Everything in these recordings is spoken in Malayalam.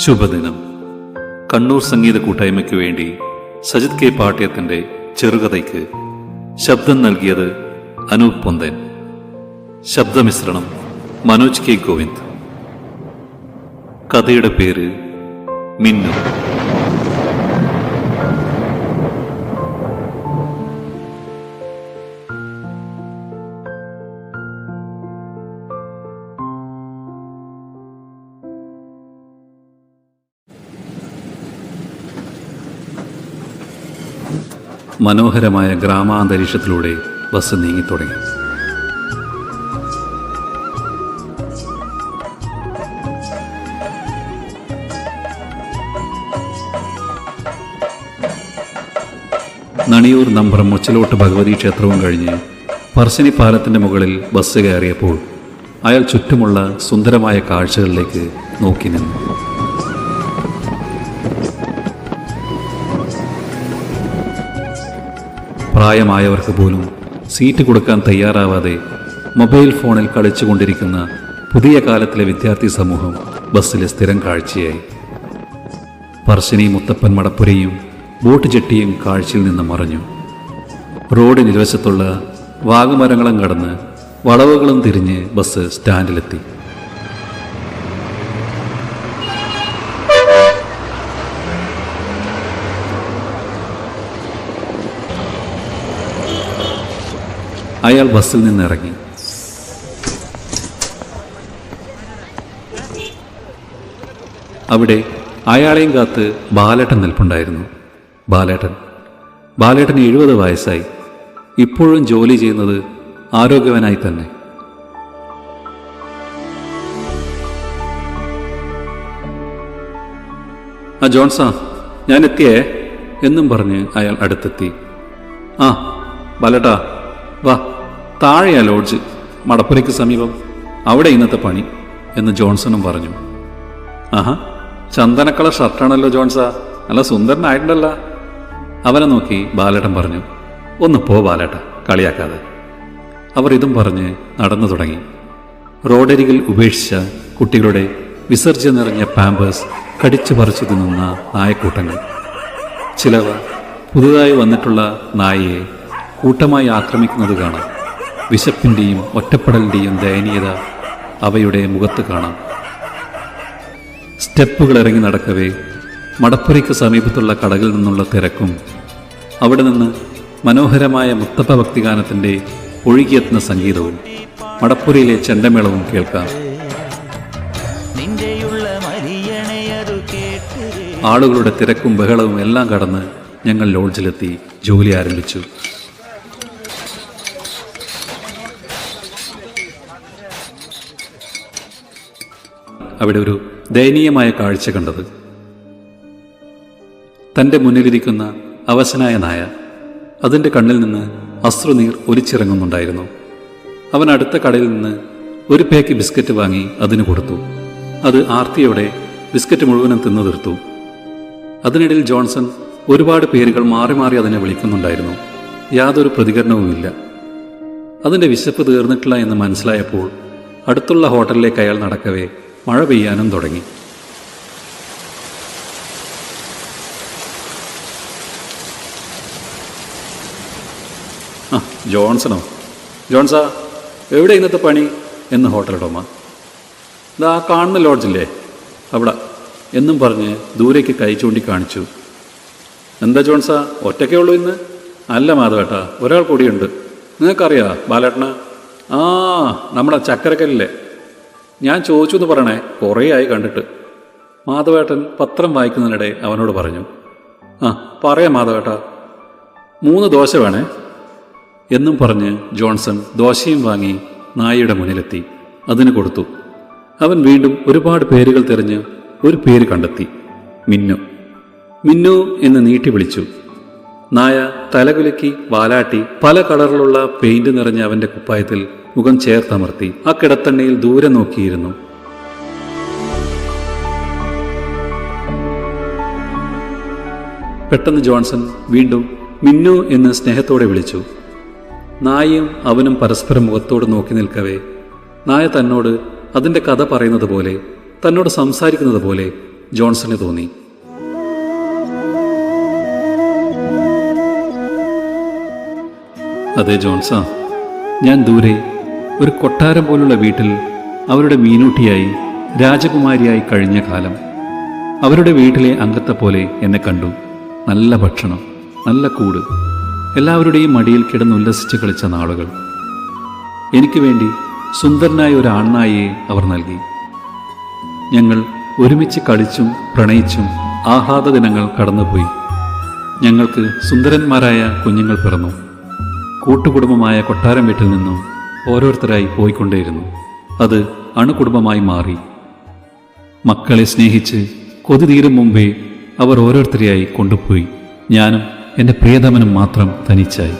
ശുഭദിനം. കണ്ണൂർ സംഗീത കൂട്ടായ്മയ്ക്ക് വേണ്ടി സജിത് കെ പാട്യത്തിന്റെ ചെറുകഥയ്ക്ക് ശബ്ദം നൽകിയത് അനൂപ് പൊന്തൻ. ശബ്ദമിശ്രണം മനോജ് കെ ഗോവിന്ദ്. കഥയുടെ പേര് മിന്നു. മനോഹരമായ ഗ്രാമാന്തരീക്ഷത്തിലൂടെ ബസ് നീങ്ങിത്തുടങ്ങി. നണിയൂർ നമ്പർ മുച്ചിലോട്ട് ഭഗവതി ക്ഷേത്രവും കഴിഞ്ഞ് പറശ്ശിനി പാലത്തിന്റെ മുകളിൽ ബസ് കയറിയപ്പോൾ അയാൾ ചുറ്റുമുള്ള സുന്ദരമായ കാഴ്ചകളിലേക്ക് നോക്കി നിന്നു. പ്രായമായവർക്ക് പോലും സീറ്റ് കൊടുക്കാൻ തയ്യാറാവാതെ മൊബൈൽ ഫോണിൽ കളിച്ചുകൊണ്ടിരിക്കുന്ന പുതിയ കാലത്തിലെ വിദ്യാർത്ഥി സമൂഹം ബസ്സിലെ സ്ഥിരം കാഴ്ചയായി. പറശ്ശിനി മുത്തപ്പൻ മടപ്പുരയും ബോട്ട് ജെട്ടിയും കാഴ്ചയിൽ നിന്ന് മറഞ്ഞു. റോഡിനിരുവശത്തുള്ള വാഗമരങ്ങളും കടന്ന് വളവുകളും തിരിഞ്ഞ് ബസ് സ്റ്റാൻഡിലെത്തി. അയാൾ ബസ്സിൽ നിന്നിറങ്ങി. അവിടെ അയാളെയും കാത്ത് ബാലേട്ടൻ നിൽപ്പുണ്ടായിരുന്നു. ബാലേട്ടന് 70 വയസ്സായി. ഇപ്പോഴും ജോലി ചെയ്യുന്നത് ആരോഗ്യവനായി തന്നെ. ആ ജോൺസാ, ഞാൻ എത്തിയേ എന്നും പറഞ്ഞ് അയാൾ അടുത്തെത്തി. ആ ബാലേട്ടാ, വാ, താഴെയാ ലോഡ്ജ്, മടപ്പുരയ്ക്ക് സമീപം, അവിടെ ഇന്നത്തെ പണി എന്ന് ജോൺസണും പറഞ്ഞു. ആഹാ, ചന്ദനക്കളർ ഷർട്ടാണല്ലോ ജോൺസാ, നല്ല സുന്ദരനായിട്ടുണ്ടല്ലോ. അവനെ നോക്കി ബാലേട്ടൻ പറഞ്ഞു. ഒന്ന് പോ ബാലേട്ട, കളിയാക്കാതെ. അവർ ഇതും പറഞ്ഞ് നടന്നു തുടങ്ങി. റോഡരികിൽ ഉപേക്ഷിച്ച കുട്ടികളുടെ വിസർജ്യം നിറഞ്ഞ പാമ്പേഴ്സ് കടിച്ചു പറിച്ചു തിന്നുന്ന നായക്കൂട്ടങ്ങൾ. ചിലവ പുതുതായി വന്നിട്ടുള്ള നായയെ കൂട്ടമായി ആക്രമിക്കുന്നത് കാണാം. വിശപ്പിൻ്റെയും ഒറ്റപ്പെടലിൻ്റെയും ദയനീയത അവയുടെ മുഖത്ത് കാണാം. സ്റ്റെപ്പുകൾ ഇറങ്ങി നടക്കവേ മടപ്പുരയ്ക്ക് സമീപത്തുള്ള കടകളിൽ നിന്നുള്ള തിരക്കും അവിടെ നിന്ന് മനോഹരമായ മുത്തപ്പ ഭക്തിഗാനത്തിൻ്റെ ഒഴുകിയെത്തുന്ന സംഗീതവും മടപ്പുരയിലെ ചെണ്ടമേളവും കേൾക്കാം. ആളുകളുടെ തിരക്കും ബഹളവും എല്ലാം കടന്ന് ഞങ്ങൾ ലോഡ്ജിലെത്തി ജോലി ആരംഭിച്ചു. അവിടെ ഒരു ദയനീയമായ കാഴ്ച കണ്ടത്. തൻ്റെ മുന്നിലിരിക്കുന്ന അവശനായ നായ, അതിൻ്റെ കണ്ണിൽ നിന്ന് അശ്രുനീർ ഒലിച്ചിറങ്ങുന്നുണ്ടായിരുന്നു. അവൻ അടുത്ത കടയിൽ നിന്ന് ഒരു പാക്ക് ബിസ്ക്കറ്റ് വാങ്ങി അതിന് കൊടുത്തു. അത് ആർത്തിയോടെ ബിസ്ക്കറ്റ് മുഴുവനും തിന്നു തീർത്തു. അതിനിടയിൽ ജോൺസൺ ഒരുപാട് പേരുകൾ മാറി മാറി അതിനെ വിളിക്കുന്നുണ്ടായിരുന്നു. യാതൊരു പ്രതികരണവുമില്ല. അതിൻ്റെ വിശപ്പ് തീർന്നിട്ടില്ല എന്ന് മനസ്സിലായപ്പോൾ അടുത്തുള്ള ഹോട്ടലിലേക്ക് അയാൾ നടക്കവേ മഴ പെയ്യാനും തുടങ്ങി. ആ ജോൺസാ, എവിടെ ഇന്നത്തെ പണി എന്ന് ഹോട്ടൽ ഉടമ. ഇതാ കാണുന്ന ലോഡ്ജില്ലേ, അവിടെ എന്നും പറഞ്ഞ് ദൂരേക്ക് കൈ ചൂണ്ടി കാണിച്ചു. എന്താ ജോൺസാ, ഒറ്റയ്ക്കേ ഉള്ളൂ ഇന്ന്? അല്ല മാധവേട്ടാ, ഒരാൾ കൂടിയുണ്ട്. നിങ്ങൾക്കറിയാ ബാലേട്ടന? ആ, നമ്മുടെ ചക്കരക്കല്ലിലെ. ഞാൻ ചോദിച്ചു എന്ന് പറയണേ, കുറേ ആയി കണ്ടിട്ട്. മാധവേട്ടൻ പത്രം വായിക്കുന്നതിനിടെ അവനോട് പറഞ്ഞു. ആ പറയാം മാധവേട്ടാ, 3 ദോശ വേണേ എന്നും പറഞ്ഞ് ജോൺസൺ ദോശയും വാങ്ങി നായയുടെ മുന്നിലെത്തി. അതിന് കൊടുത്തു. അവൻ വീണ്ടും ഒരുപാട് പേരുകൾ തിരഞ്ഞ് ഒരു പേര് കണ്ടെത്തി. മിന്നു എന്ന് നീട്ടി വിളിച്ചു. നായ തലകുലുക്കി വാലാട്ടി പല കളറിലുള്ള പെയിന്റ് നിറഞ്ഞ അവന്റെ കുപ്പായത്തിൽ മുഖം ചേർത്തമർത്തി ആ കിടത്തണ്ണയിൽ ദൂരെ നോക്കിയിരുന്നു. പെട്ടെന്ന് ജോൺസൺ വീണ്ടും മിന്നു എന്ന് സ്നേഹത്തോടെ വിളിച്ചു. നായയും അവനും പരസ്പരം മുഖത്തോട് നോക്കി നിൽക്കവേ നായ തന്നോട് അതിൻ്റെ കഥ പറയുന്നത് പോലെ, തന്നോട് സംസാരിക്കുന്നത് പോലെ ജോൺസന് തോന്നി. അതെ ജോൺസാ, ഞാൻ ദൂരെ ഒരു കൊട്ടാരം പോലുള്ള വീട്ടിൽ അവരുടെ മീനൂട്ടിയായി രാജകുമാരിയായി കഴിഞ്ഞ കാലം. അവരുടെ വീട്ടിലെ അംഗത്തെ പോലെ എന്നെ കണ്ടു. നല്ല ഭക്ഷണം, നല്ല കൂട്, എല്ലാവരുടെയും മടിയിൽ കിടന്നുല്ലസിച്ച് കളിച്ച നാളുകൾ. എനിക്ക് വേണ്ടി സുന്ദരനായ ഒരു ആൺനായയെ അവർ നൽകി. ഞങ്ങൾ ഒരുമിച്ച് കളിച്ചും പ്രണയിച്ചും ആഹ്ലാദ ദിനങ്ങൾ കടന്നുപോയി. ഞങ്ങൾക്ക് സുന്ദരന്മാരായ കുഞ്ഞുങ്ങൾ പിറന്നു. കൂട്ടുകുടുംബമായ കൊട്ടാരം വീട്ടിൽ നിന്നും ഓരോരുത്തരായി പോയിക്കൊണ്ടേയിരുന്നു. അത് അണുകുടുംബമായി മാറി. മക്കളെ സ്നേഹിച്ച് കൊതി തീരും മുമ്പേ അവർ ഓരോരുത്തരെയായി കൊണ്ടുപോയി. ഞാനും എൻ്റെ പ്രിയതമനും മാത്രം തനിച്ചായി.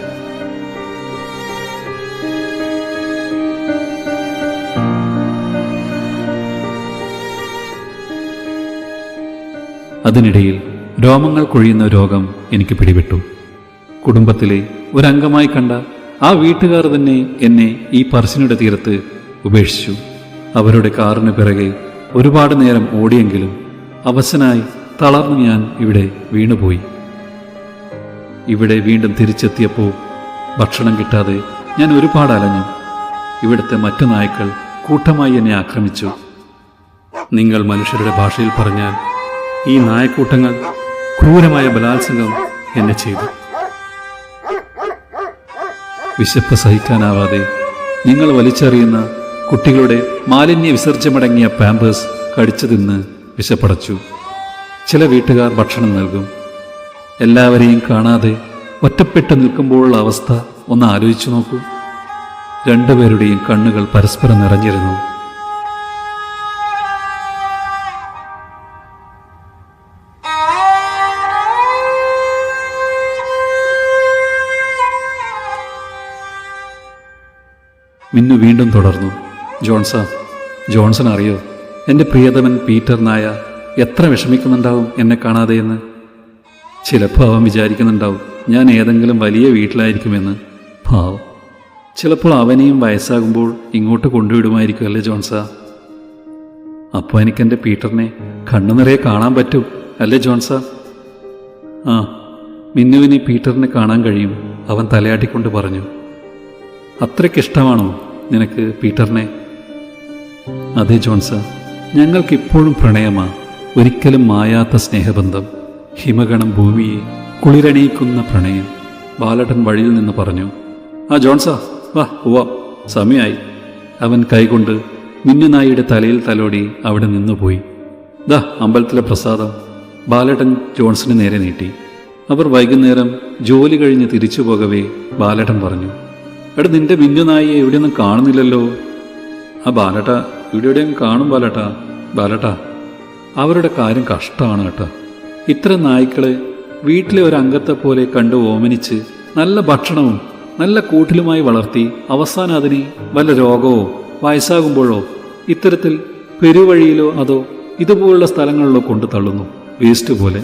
അതിനിടയിൽ രോമങ്ങൾ കൊഴിയുന്ന രോഗം എനിക്ക് പിടിപെട്ടു. കുടുംബത്തിലെ ഒരംഗമായി കണ്ട ആ വീട്ടുകാർ തന്നെ എന്നെ ഈ പറശ്ശിനിയുടെ തീരത്ത് ഉപേക്ഷിച്ചു. അവരുടെ കാറിന് പിറകെ ഒരുപാട് നേരം ഓടിയെങ്കിലും അവശനായി തളർന്നു ഞാൻ ഇവിടെ വീണുപോയി. ഇവിടെ വീണ്ടും തിരിച്ചെത്തിയപ്പോൾ ഭക്ഷണം കിട്ടാതെ ഞാൻ ഒരുപാട് അലഞ്ഞു. ഇവിടുത്തെ മറ്റു നായ്ക്കൾ കൂട്ടമായി എന്നെ ആക്രമിച്ചു. നിങ്ങൾ മനുഷ്യരുടെ ഭാഷയിൽ പറഞ്ഞാൽ ഈ നായക്കൂട്ടങ്ങൾ ക്രൂരമായ ബലാത്സംഗം എന്നെ ചെയ്തു. വിശപ്പ് സഹിക്കാനാവാതെ നിങ്ങൾ വലിച്ചെറിയുന്ന കുട്ടികളുടെ മാലിന്യ വിസർജ്യമടങ്ങിയ പാമ്പേഴ്സ് കടിച്ചു തിന്ന് വിശപ്പടച്ചു. ചില വീട്ടുകാർ ഭക്ഷണം നൽകും. എല്ലാവരെയും കാണാതെ ഒറ്റപ്പെട്ട് നിൽക്കുമ്പോഴുള്ള അവസ്ഥ ഒന്ന് ആലോചിച്ചു നോക്കൂ. രണ്ടുപേരുടെയും കണ്ണുകൾ പരസ്പരം നിറഞ്ഞിരുന്നു. മിന്നു വീണ്ടും തുടർന്നു. ജോൺസൺ അറിയോ, എൻ്റെ പ്രിയതമൻ പീറ്റർ നായ എത്ര വിഷമിക്കുന്നുണ്ടാവും എന്നെ കാണാതെയെന്ന്. ചിലപ്പോൾ അവൻ വിചാരിക്കുന്നുണ്ടാവും ഞാൻ ഏതെങ്കിലും വലിയ വീട്ടിലായിരിക്കുമെന്ന്. പാവം, ചിലപ്പോൾ അവനെയും വയസ്സാകുമ്പോൾ ഇങ്ങോട്ട് കൊണ്ടുവിടുമായിരിക്കും അല്ലേ ജോൺസാ? അപ്പോൾ എനിക്കെൻ്റെ പീറ്ററിനെ കണ്ണു നിറയെ കാണാൻ പറ്റും അല്ലേ ജോൺസാ? ആ, മിന്നുവിനെ പീറ്ററിനെ കാണാൻ കഴിയും, അവൻ തലയാട്ടിക്കൊണ്ട് പറഞ്ഞു. അത്രയ്ക്കിഷ്ടമാണോ നിനക്ക് പീറ്ററിനെ? അതെ ജോൺസാ, ഞങ്ങൾക്കിപ്പോഴും പ്രണയമാ, ഒരിക്കലും മായാത്ത സ്നേഹബന്ധം, ഹിമഗണം ഭൂമിയെ കുളിരണിയിക്കുന്ന പ്രണയം. ബാലട്ടൻ വഴിയിൽ നിന്ന് പറഞ്ഞു. ആ ജോൺസാ, വാ പോവാം, സമയമായി. അവൻ കൈകൊണ്ട് മിന്നുനായിയുടെ തലയിൽ തലോടി അവിടെ നിന്നുപോയി. ദാ അമ്പലത്തിലെ പ്രസാദം. ബാലട്ടൻ ജോൺസന് നേരെ നീട്ടി. അവർ വൈകുന്നേരം ജോലി കഴിഞ്ഞ് തിരിച്ചു പോകവേ ബാലട്ടൻ പറഞ്ഞു, എടാ നിന്റെ മിന്നുനായിയെ എവിടെയൊന്നും കാണുന്നില്ലല്ലോ. ആ ബാലട്ട, ഇവിടെ എവിടെയും കാണും ബാലട്ട. അവരുടെ കാര്യം കഷ്ടമാണ് കേട്ടോ. ഇത്തരം നായ്ക്കളെ വീട്ടിലെ ഒരു അംഗത്തെ പോലെ കണ്ട് ഓമനിച്ച് നല്ല ഭക്ഷണവും നല്ല കൂട്ടിലുമായി വളർത്തി അവസാനം അതിനെ വല്ല രോഗമോ വയസ്സാകുമ്പോഴോ ഇത്തരത്തിൽ പെരുവഴിയിലോ അതോ ഇതുപോലുള്ള സ്ഥലങ്ങളിലോ കൊണ്ടു തള്ളുന്നു, വേസ്റ്റ് പോലെ.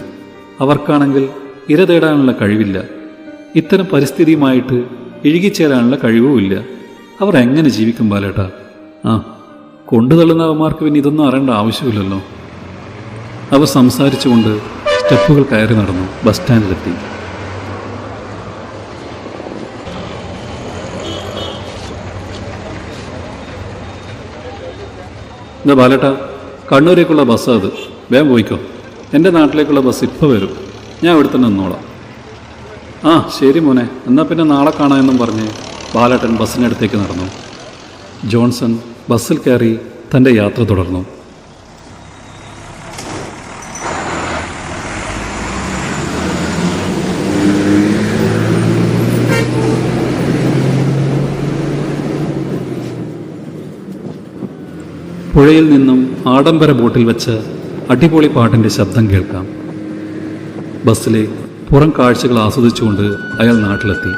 അവർക്കാണെങ്കിൽ ഇര തേടാനുള്ള കഴിവില്ല. ഇത്തരം പരിസ്ഥിതിയുമായിട്ട് ഇഴുകിച്ചേരാനുള്ള കഴിവുമില്ല. അവർ എങ്ങനെ ജീവിക്കും ബാലേട്ടാ? ആ, കൊണ്ടു തള്ളുന്നവന്മാർക്ക് പിന്നെ ഇതൊന്നും അറിയേണ്ട ആവശ്യമില്ലല്ലോ. അവർ സംസാരിച്ചുകൊണ്ട് സ്റ്റെപ്പുകൾ കയറി നടന്നു ബസ് സ്റ്റാൻഡിലെത്തി. എന്താ ബാലേട്ടാ, കണ്ണൂരേക്കുള്ള ബസ്സാ അത്, വേഗം പോയിക്കോ. എൻ്റെ നാട്ടിലേക്കുള്ള ബസ് ഇപ്പോൾ വരും, ഞാൻ ഇവിടെ തന്നെ നിന്നോളാം. ആ ശരി മോനെ, എന്നാൽ പിന്നെ നാളെ കാണാമെന്നും പറഞ്ഞ് ബാലേട്ടൻ ബസ്സിനടുത്തേക്ക് നടന്നു. ജോൺസൺ ബസ്സിൽ കയറി തൻ്റെ യാത്ര തുടർന്നു. പുഴയിൽ നിന്നും ആഡംബര ബോട്ടിൽ വെച്ച് അടിപൊളി പാട്ടിൻ്റെ ശബ്ദം കേൾക്കാം. ബസ്സിലെ പുറം കാഴ്ചകൾ ആസ്വദിച്ചുകൊണ്ട് അയാൾ നാട്ടിലെത്തി.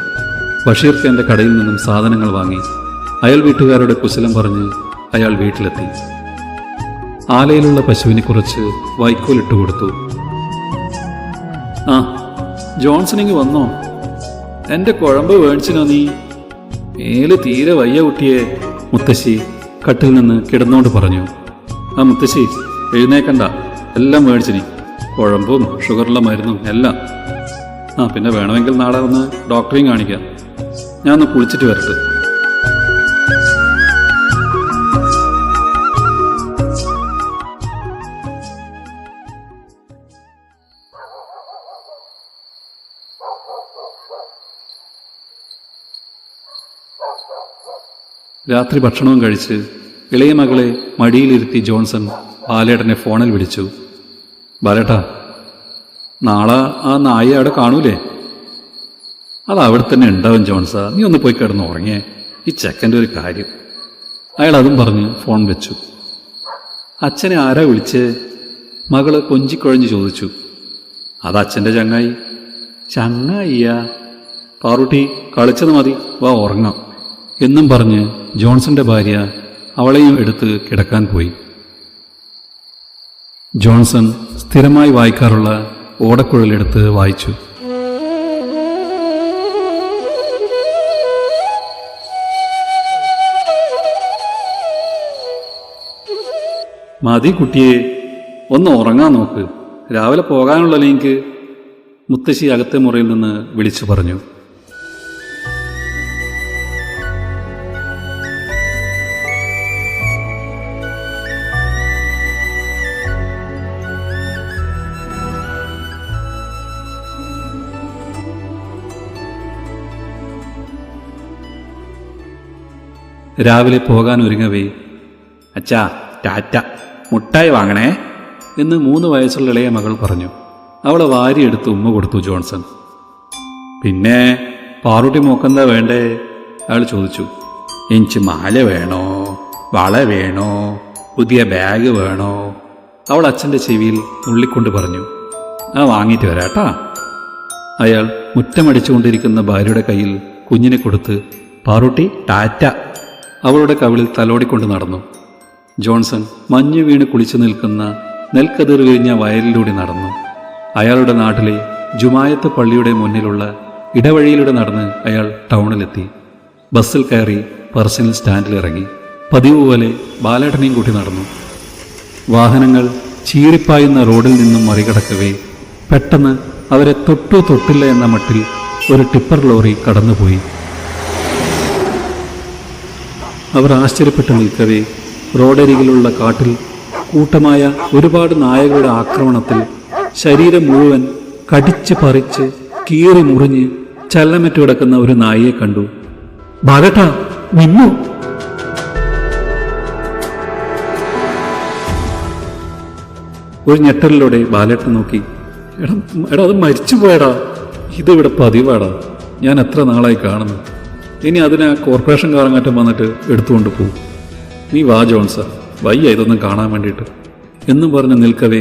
ബഷീർ ഖാൻ്റെ കടയിൽ നിന്നും സാധനങ്ങൾ വാങ്ങി അയൽ വീട്ടുകാരുടെ കുശലം പറഞ്ഞ് അയാൾ വീട്ടിലെത്തി. ആലയിലുള്ള പശുവിനെ കുറച്ച് വൈക്കോലിട്ട് കൊടുത്തു. ആ ജോൺസണിങ് വന്നോ? എൻ്റെ കുഴമ്പ് വേണിച്ചിനോ നീ? മേല് തീരെ വയ്യ കുട്ടിയെ, മുത്തശ്ശി കട്ടിൽ നിന്ന് കിടന്നോണ്ട് പറഞ്ഞു. ആ മുത്തശ്ശി എഴുന്നേക്കണ്ട, എല്ലാം മേടിച്ചിനി, കുഴമ്പും ഷുഗറുള്ള മരുന്നും എല്ലാം. പിന്നെ വേണമെങ്കിൽ നാളെ ഒന്ന് ഡോക്ടറെയും കാണിക്കാം. ഞാൻ ഒന്ന് കുളിച്ചിട്ട് വരട്ടെ. രാത്രി ഭക്ഷണവും കഴിച്ച് ഇളയ മകളെ മടിയിലിരുത്തി ജോൺസൺ ബാലേട്ടനെ ഫോണിൽ വിളിച്ചു. ബാലേട്ടാ, നാളെ ആ നായ അവിടെ കാണൂലേ? അത് അവിടെ തന്നെ ഉണ്ടാവും ജോൺസാ, നീ ഒന്ന് പോയി കിടന്ന് ഉറങ്ങിയേ, ഈ ചെക്കൻ്റെ ഒരു കാര്യം. അയാൾ അതും പറഞ്ഞ് ഫോൺ വെച്ചു. അച്ഛനെ ആരാ വിളിച്ചേ? മകള് കൊഞ്ചിക്കുഴഞ്ഞ് ചോദിച്ചു. അത് അച്ഛൻ്റെ ചങ്ങായി. ചങ്ങായിയാ? പാറുട്ടി കളിച്ചത് മതി, വാ ഉറങ്ങാം എന്നും പറഞ്ഞ് ജോൺസന്റെ ഭാര്യ അവളെയും എടുത്ത് കിടക്കാൻ പോയി. ജോൺസൺ സ്ഥിരമായി വായിക്കാറുള്ള ഓടക്കുഴലെടുത്ത് വായിച്ചു. മതി കുട്ടിയെ, ഒന്ന് ഉറങ്ങാൻ നോക്ക്, രാവിലെ പോകാനുള്ള ലിങ്ക്, മുത്തശ്ശി അകത്തെ മുറിയിൽ നിന്ന് വിളിച്ചു പറഞ്ഞു. രാവിലെ പോകാൻ ഒരുങ്ങവേ, അച്ഛാ ടാറ്റ, മുട്ടായി വാങ്ങണേ എന്ന് 3 വയസ്സുള്ള ഇളയ മകൾ പറഞ്ഞു. അവളെ വാരിയെടുത്ത് ഉമ്മ കൊടുത്തു ജോൺസൺ. പിന്നെ പാറുട്ടി മോക്കെന്താ വേണ്ടേ? അയാൾ ചോദിച്ചു. എനിക്ക് മാല വേണോ, വള വേണോ, പുതിയ ബാഗ് വേണോ? അവൾ അച്ഛൻ്റെ ചെവിയിൽ നുള്ളിക്കൊണ്ട് പറഞ്ഞു. വാങ്ങിയിട്ട് വരാട്ടാ. അയാൾ മുറ്റമടിച്ചുകൊണ്ടിരിക്കുന്ന ഭാര്യയുടെ കയ്യിൽ കുഞ്ഞിനെ കൊടുത്ത് പാറുട്ടി ടാറ്റ അവളുടെ കവിളിൽ തലോടിക്കൊണ്ട് നടന്നു. ജോൺസൺ മഞ്ഞു വീണ് കുളിച്ചു നിൽക്കുന്ന നെൽക്കതിർ വിരിഞ്ഞ വയലിലൂടെ നടന്നു. അയാളുടെ നാട്ടിലെ ജുമായത്ത് പള്ളിയുടെ മുന്നിലുള്ള ഇടവഴിയിലൂടെ നടന്ന് അയാൾ ടൗണിലെത്തി. ബസ്സിൽ കയറി പേഴ്സണൽ സ്റ്റാൻഡിലിറങ്ങി. പതിവ് പോലെ ബാലേട്ടനെയും കൂട്ടി നടന്നു. വാഹനങ്ങൾ ചീറിപ്പായുന്ന റോഡിൽ നിന്നും മറികടക്കവേ പെട്ടെന്ന് അവരെ തൊട്ടില്ല എന്ന മട്ടിൽ ഒരു ടിപ്പർ ലോറി കടന്നുപോയി. അവർ ആശ്ചര്യപ്പെട്ട് നിൽക്കവേ റോഡരികിലുള്ള കാട്ടിൽ കൂട്ടമായ ഒരുപാട് നായകളുടെ ആക്രമണത്തിൽ ശരീരം മുഴുവൻ കടിച്ച് പറിച്ച് കീറി മുറിഞ്ഞ് ചല്ലമറ്റ് കിടക്കുന്ന ഒരു നായയെ കണ്ടു. ബാലേട്ടാ, നിന്നു! ഒരു ഞെട്ടലിലൂടെ ബാലേട്ടൻ നോക്കി. എടാ അത് മരിച്ചുപോയടാ, ഇതിവിടെ പതിവാടാ, ഞാൻ എത്ര നാളായി കാണുന്നു. ഇനി അതിന് കോർപ്പറേഷൻ കാറങ്ങാറ്റം വന്നിട്ട് എടുത്തുകൊണ്ട് പോകും. നീ വാ ജോൺസ, വയ്യ ഇതൊന്നും കാണാൻ വേണ്ടിയിട്ട് എന്നും പറഞ്ഞ് നിൽക്കവേ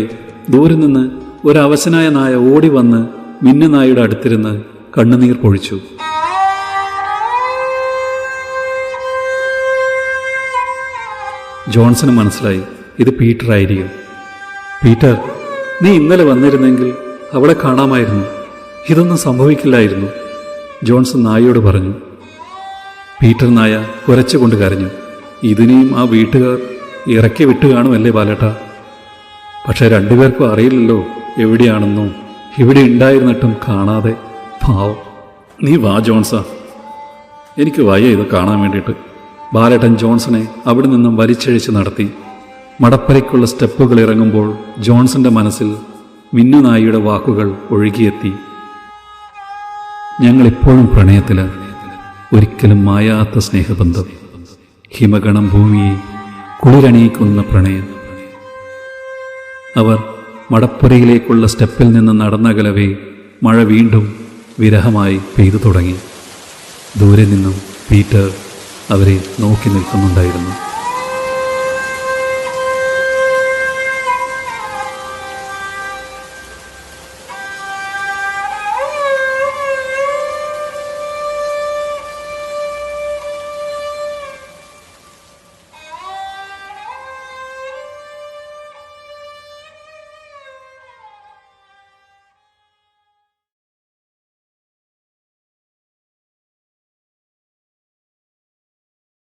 ദൂരെ നിന്ന് ഒരവശനായ നായ ഓടി വന്ന് മിന്നുനായുടെ അടുത്തിരുന്ന് കണ്ണുനീർ പൊഴിച്ചു. ജോൺസന് മനസ്സിലായി ഇത് പീറ്റർ ആയിരിക്കും. പീറ്റർ, നീ ഇന്നലെ വന്നിരുന്നെങ്കിൽ അവളെ കാണാമായിരുന്നു, ഇതൊന്നും സംഭവിക്കില്ലായിരുന്നു, ജോൺസൺ നായയോട് പറഞ്ഞു. പീറ്റർ നായ കുരച്ചുകൊണ്ട് കരഞ്ഞു. ഇതിനെയും ആ വീട്ടുകാർ ഇറക്കി വിട്ടു കാണുമല്ലേ ബാലേട്ടാ? പക്ഷെ 2 പേർക്കും അറിയില്ലല്ലോ എവിടെയാണെന്നോ, ഇവിടെ ഉണ്ടായിരുന്നിട്ടും കാണാതെ. പാവം. നീ വാ ജോൺസ, എനിക്ക് വയ്യ ഇത് കാണാൻ വേണ്ടിയിട്ട്. ബാലേട്ടൻ ജോൺസനെ അവിടെ നിന്നും വലിച്ചഴിച്ച് നടത്തി. മടപ്പരയ്ക്കുള്ള സ്റ്റെപ്പുകൾ ഇറങ്ങുമ്പോൾ ജോൺസന്റെ മനസ്സിൽ മിന്നുനായിയുടെ വാക്കുകൾ ഒഴുകിയെത്തി. ഞങ്ങളിപ്പോഴും പ്രണയത്തിലാണ്, ഒരിക്കലും മായാത്ത സ്നേഹബന്ധം, ഹിമഗണം ഭൂമിയെ കുളിരണിയിക്കുന്ന പ്രണയം. അവർ മടപ്പുരയിലേക്കുള്ള സ്റ്റെപ്പിൽ നിന്ന് നടന്നകലവേ മഴ വീണ്ടും വിരഹമായി പെയ്തു തുടങ്ങി. ദൂരെ നിന്നും പീറ്റർ അവരെ നോക്കി നിൽക്കുന്നുണ്ടായിരുന്നു.